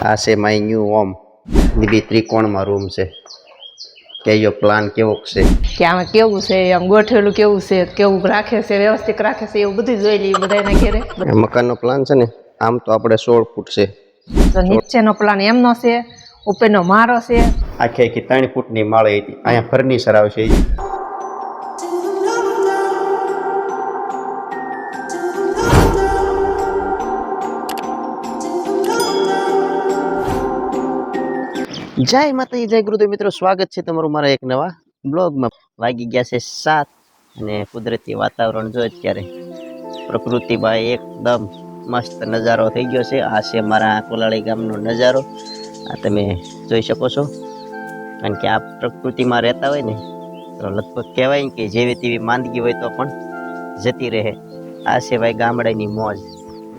આ છે my new home. બી ત્રિકોણમાં રૂમ છે. કયો પ્લાન કેવો છે? કે આમાં કેવું છે, આમ ગોઠવેલું કેવું છે, કેવું રાખે છે, વ્યવસ્થિત રાખે છે, એવું બધું જોઈ લઈએ બધાના ઘરે. મકાનનો પ્લાન છે ને, આમ તો આપણે 16 ફૂટ છે. તો નીચેનો પ્લાન એમનો છે, ઉપરનો મારો છે. આખી 3 ફૂટની માળી હતી. અહીંયા ફર્નિચર આવશે. જય માતાજી, જય ગુરુદેવ. મિત્રો, સ્વાગત છે તમારું મારા એક નવા બ્લોગમાં. વાગી ગયા છે 7 અને કુદરતી વાતાવરણ જો અત્યારે પ્રકૃતિમાં એકદમ મસ્ત નજારો થઈ ગયો છે. આ છે મારા કોલાળી ગામનો નજારો. આ તમે જોઈ શકો છો. કારણ કે આ પ્રકૃતિમાં રહેતા હોય ને તો લગભગ કહેવાય કે જેવી તેવી માંદગી હોય તો પણ જતી રહે. આ છે ભાઈ ગામડાની મોજ.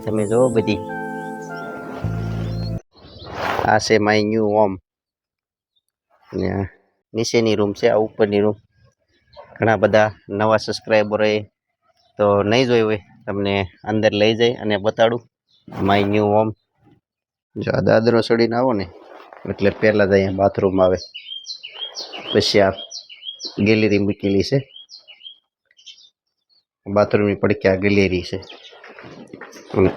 તમે જોવો બધી. આ છે માય ન્યૂ હોમ. નીચેની રૂમ છે, આ ઉપરની રૂમ. ઘણા બધા નવા સબસ્ક્રાઈબરોએ તો નહીં જોયું હોય, તમને અંદર લઈ જઈ અને બતાડું માય ન્યૂ હોમ. જો આ દાદરો ચડીને આવો ને એટલે પહેલાં જ અહીંયા બાથરૂમ આવે, પછી આ ગેલેરી મૂકેલી છે. બાથરૂમની પડખે આ ગેલેરી છે. અને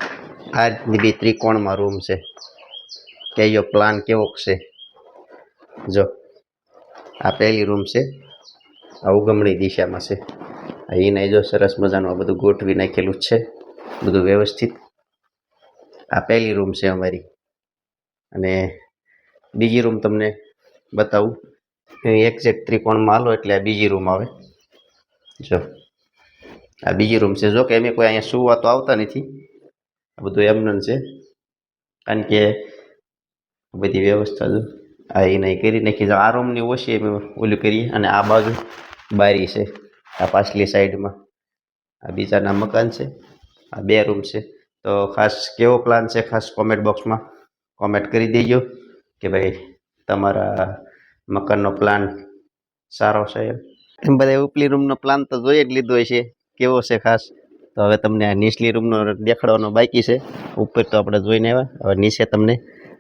આ બી ત્રિકોણમાં રૂમ છે. કયો પ્લાન કેવો છે? જો આ પહેલી રૂમ છે, આ ઉગમણી દિશામાં છે. એને જો સરસ મજાનું આ બધું ગોઠવી નાખેલું છે, બધું વ્યવસ્થિત. આ પહેલી રૂમ છે અમારી. અને બીજી રૂમ તમને બતાવું. એક્ઝેક્ટ ત્રિકોણમાં હાલો એટલે આ બીજી રૂમ આવે. જો આ બીજી રૂમ છે. જો કે અમે કોઈ અહીંયા સુવા તો આવતા નથી, આ બધું એમને છે. કારણ કે બધી વ્યવસ્થા જો આ એને કરી નાખી. આ રૂમની ઓછી અમે ઓલું કરીએ. અને આ બાજુ બારી છે, આ પાછલી સાઈડમાં. આ બીજાના મકાન છે. આ 2 રૂમ છે. તો ખાસ કેવો પ્લાન છે, ખાસ કોમેન્ટ બોક્સમાં કોમેન્ટ કરી દેજો કે ભાઈ તમારા મકાનનો પ્લાન સારો છે. એમ બધા ઉપલી રૂમનો પ્લાન તો જોઈ જ લીધો છે, કેવો છે ખાસ. તો હવે તમને આ નીચલી રૂમનો દેખાડવાનો બાકી છે. ઉપર તો આપણે જોઈને આવ્યા, હવે નીચે તમને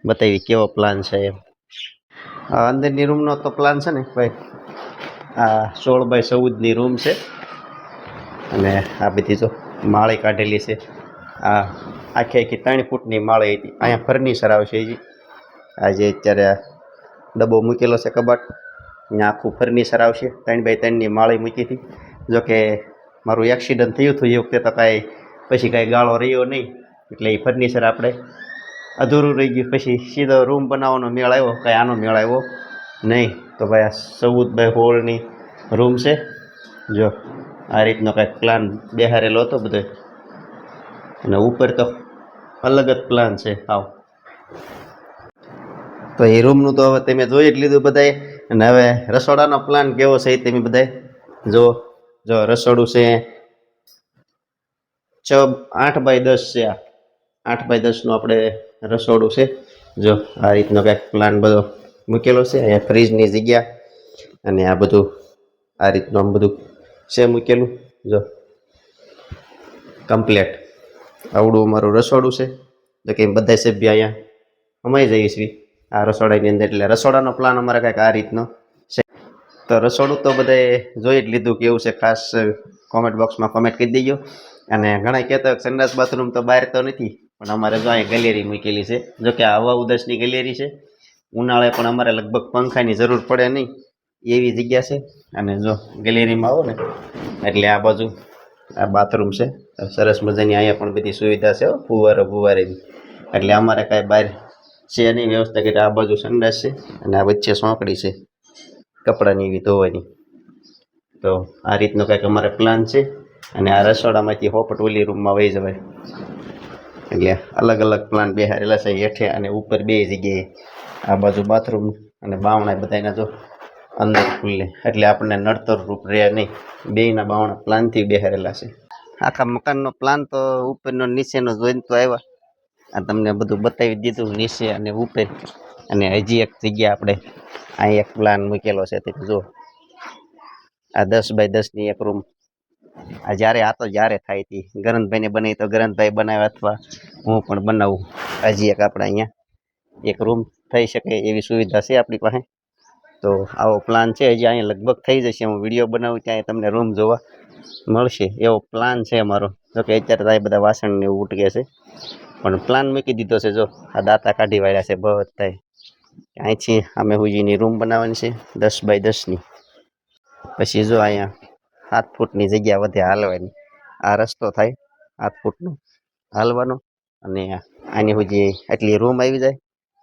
બતાવી કેવો પ્લાન છે એમ. અંદરની રૂમનો તો પ્લાન છે ને ભાઈ, આ 16x14ની રૂમ છે. અને આ બધી જો માળી કાઢેલી છે. આ આખી 3 ફૂટની માળી હતી. અહીંયા ફર્નિચર આવશે. આજે અત્યારે આ ડબ્બો મૂકેલો છે, કબાટ. અહીંયા આખું ફર્નિચર આવશે. 3x3ની માળી મૂકી હતી. જોકે મારું એક્સિડન્ટ થયું હતું એ વખતે તો પછી કાંઈ ગાળો રહ્યો નહીં, એટલે એ ફર્નિચર આપણે અધૂરું રહી ગયું. પછી સીધો રૂમ બનાવવાનો મેળ આવ્યો, કાંઈ આનો મેળ આવ્યો નહીં. તો ભાઈ આ 14x16ની રૂમ છે. જો આ રીતનો કાંઈક પ્લાન બેહારેલો હતો બધો. અને ઉપર તો અલગ જ પ્લાન છે આવ. તો એ રૂમનું તો હવે તમે જોઈ જ લીધું બધાએ. અને હવે રસોડાનો પ્લાન કેવો છે એ તમે બધાએ જો. રસોડું છે 8x10 છે. આ 8x10નું આપણે રસોડું છે. જો આ રીતનો કાંઈક પ્લાન બધો મૂકેલો છે. અહીંયા ફ્રીજની જગ્યા અને આ બધું આ રીતનું આમ બધું છે મૂકેલું. જો કમ્પ્લેટ આવડું અમારું રસોડું છે. જો કે બધા સભ્ય અહીંયા અમાઈ જઈએ છીએ આ રસોડાની અંદર. એટલે રસોડાનો પ્લાન અમારે કાંઈક આ રીતનો છે. તો રસોડું તો બધાએ જોઈ જ લીધું કેવું છે. ખાસ કોમેન્ટ બોક્સમાં કોમેન્ટ કરી દેજો. અને ઘણા કહેતા હોય સંડાસ બાથરૂમ તો બહાર તો નથી, પણ અમારે જો અહીંયા ગેલેરી મૂકેલી છે. જો કે હવા ઉદાસની ગેલેરી છે. ઉનાળે પણ અમારે લગભગ પંખાની જરૂર પડે નહીં એવી જગ્યા છે. અને જો ગેલેરીમાં આવો ને એટલે આ બાજુ આ બાથરૂમ છે. સરસ મજાની અહીંયા પણ બધી સુવિધા છે, ફુવારેની. એટલે અમારે કાંઈ બહાર છે નહીં વ્યવસ્થા કરી. આ બાજુ સંડાસ છે અને આ વચ્ચે સોંકડી છે કપડાની એવી ધોવાની. તો આ રીતનો કાંઈક અમારે પ્લાન છે. અને આ રસોડામાંથી હોપટ ઓલી રૂમમાં વહી જવાય. એટલે અલગ અલગ પ્લાન બેહારેલા છે, હેઠે અને ઉપર 2 જગ્યાએ. આ બાજુ બાથરૂમ અને બાવણા બધાના જો અંદર ખુલ્લે, એટલે આપણને નડતર રૂપ રહે નહીં. 2ના બાવણા પ્લાનથી બેહારેલા છે. આખા મકાનનો પ્લાન તો ઉપરનો નીચેનો જોઈને તો આવ્યા. આ તમને બધું બતાવી દીધું નીચે અને ઉપર. અને હજી એક જગ્યા આપણે અહીં એક પ્લાન મૂકેલો છે. તમે જો આ 10x10ની એક રૂમ. આ જ્યારે થાય હતી ગરંતભાઈને બનાવી તો ગરંતભાઈ બનાવે, અથવા હું પણ બનાવું. હજી એક આપણે અહીંયા એક રૂમ થઈ શકે એવી સુવિધા છે આપણી પાસે. તો આવો પ્લાન છે. હજી અહીંયા લગભગ થઈ જશે. હું વિડીયો બનાવું ત્યાં તમને રૂમ જોવા મળશે એવો પ્લાન છે અમારો. જોકે અત્યારે તો આ બધા વાસણ ને એવું ઉટકે છે, પણ પ્લાન મૂકી દીધો છે. જો આ દાંતા કાઢી વાળ્યા છે બધા. અહીંથી અમે હુજીની રૂમ બનાવવાની છે 10 બાય 10ની. પછી જો અહીંયા 7 ફૂટની જગ્યા વધે હાલવાની. આ રસ્તો થાય 7 ફૂટનો હાલવાનો, અને આની હુજી એટલી રૂમ આવી જાય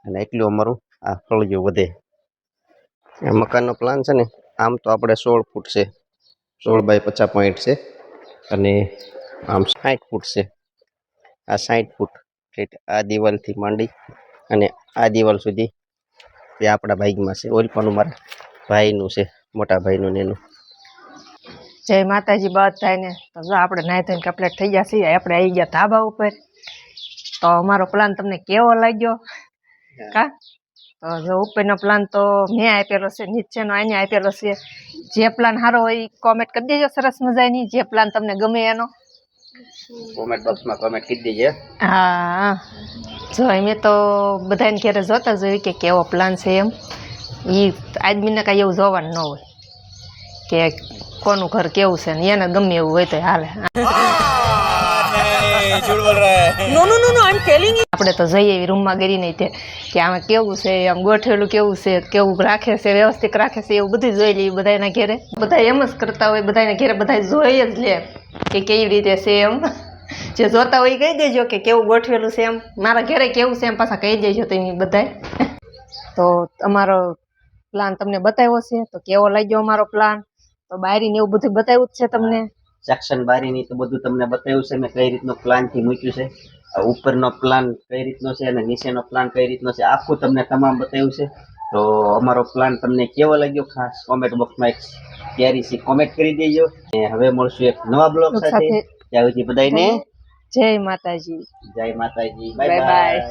અને એટલું અમારું આ ફળિયું વધે. આ મકાનનો પ્લાન છે ને, આમ તો આપણે 16 ફૂટ છે, 16 બાય 50 પોઈન્ટ છે, અને આમ 60 ફૂટ છે. આ 60 ફૂટ આ દિવાલથી માંડી અને આ દિવાલ સુધી તે આપણા ભાગમાં છે. ઓલપાનું મારા ભાઈનું છે, મોટા ભાઈનું ને એનું. જય માતાજી બધાને. તો જો આપણે નાઈ ધોઈને કમ્પ્લીટ થઈ ગયા છીએ. આપણે આવી ગયા ધાબા ઉપર. તો અમારો પ્લાન તમને કેવો લાગ્યો કા? તો જો ઉપરનો પ્લાન તો મેં આપેલો છે, નીચેનો આને આપેલો છે. જે પ્લાન સારો હોય એ કોમેન્ટ કરી દેજો સરસ મજાની. જે પ્લાન તમને ગમે એનો કોમેન્ટ બોક્સમાં કોમેન્ટ કરી દેજે. હા, જો મેં તો બધાને ઘરે જોતા જોયું કે કેવો પ્લાન છે એમ. એ આદમીને કાંઈ એવું જોવાનું ન હોય કે કોનું ઘર કેવું છે, ને એને ગમે એવું હોય તો હાલે. આપણે તો જઈએ એવી રૂમમાં ગઈ નહીં તે કે આમાં કેવું છે, આમ ગોઠવેલું કેવું છે, કેવું રાખે છે, વ્યવસ્થિત રાખે છે, એવું બધું જોઈ લઈએ બધાના ઘેરે. બધા એમ જ કરતા હોય, બધાના ઘેરે બધા જોઈ જ લે કે કેવી રીતે છે એમ. જે જોતા હોય એ કહી દેજો કે કેવું ગોઠવેલું છે એમ. મારા ઘરે કેવું છે એમ પાછા કહી દેજો તમે બધાય. તો અમારો પ્લાન તમને બતાવ્યો છે. તો કેવો લાગ્યો અમારો પ્લાન? તો બારીને એવું બધું બતાવ્યું જ છે તમને. સેક્શન બારીની તો બધું તમને બતાવ્યું છે મેં કઈ રીતનો પ્લાનથી મૂક્યું છે. ઉપરનો પ્લાન કઈ રીતનો છે અને નીચેનો પ્લાન કઈ રીતનો છે, આખું તમને તમામ બતાવ્યું છે. તો અમારો પ્લાન તમને કેવો લાગ્યો ખાસ કોમેન્ટ બોક્સમાં એક પ્યારી સી કોમેન્ટ કરી દેજો. અને હવે મળશું એક નવા બ્લોગ સાથે. ત્યાં સુધી બધાને જય માતાજી. જય માતાજી. Bye bye.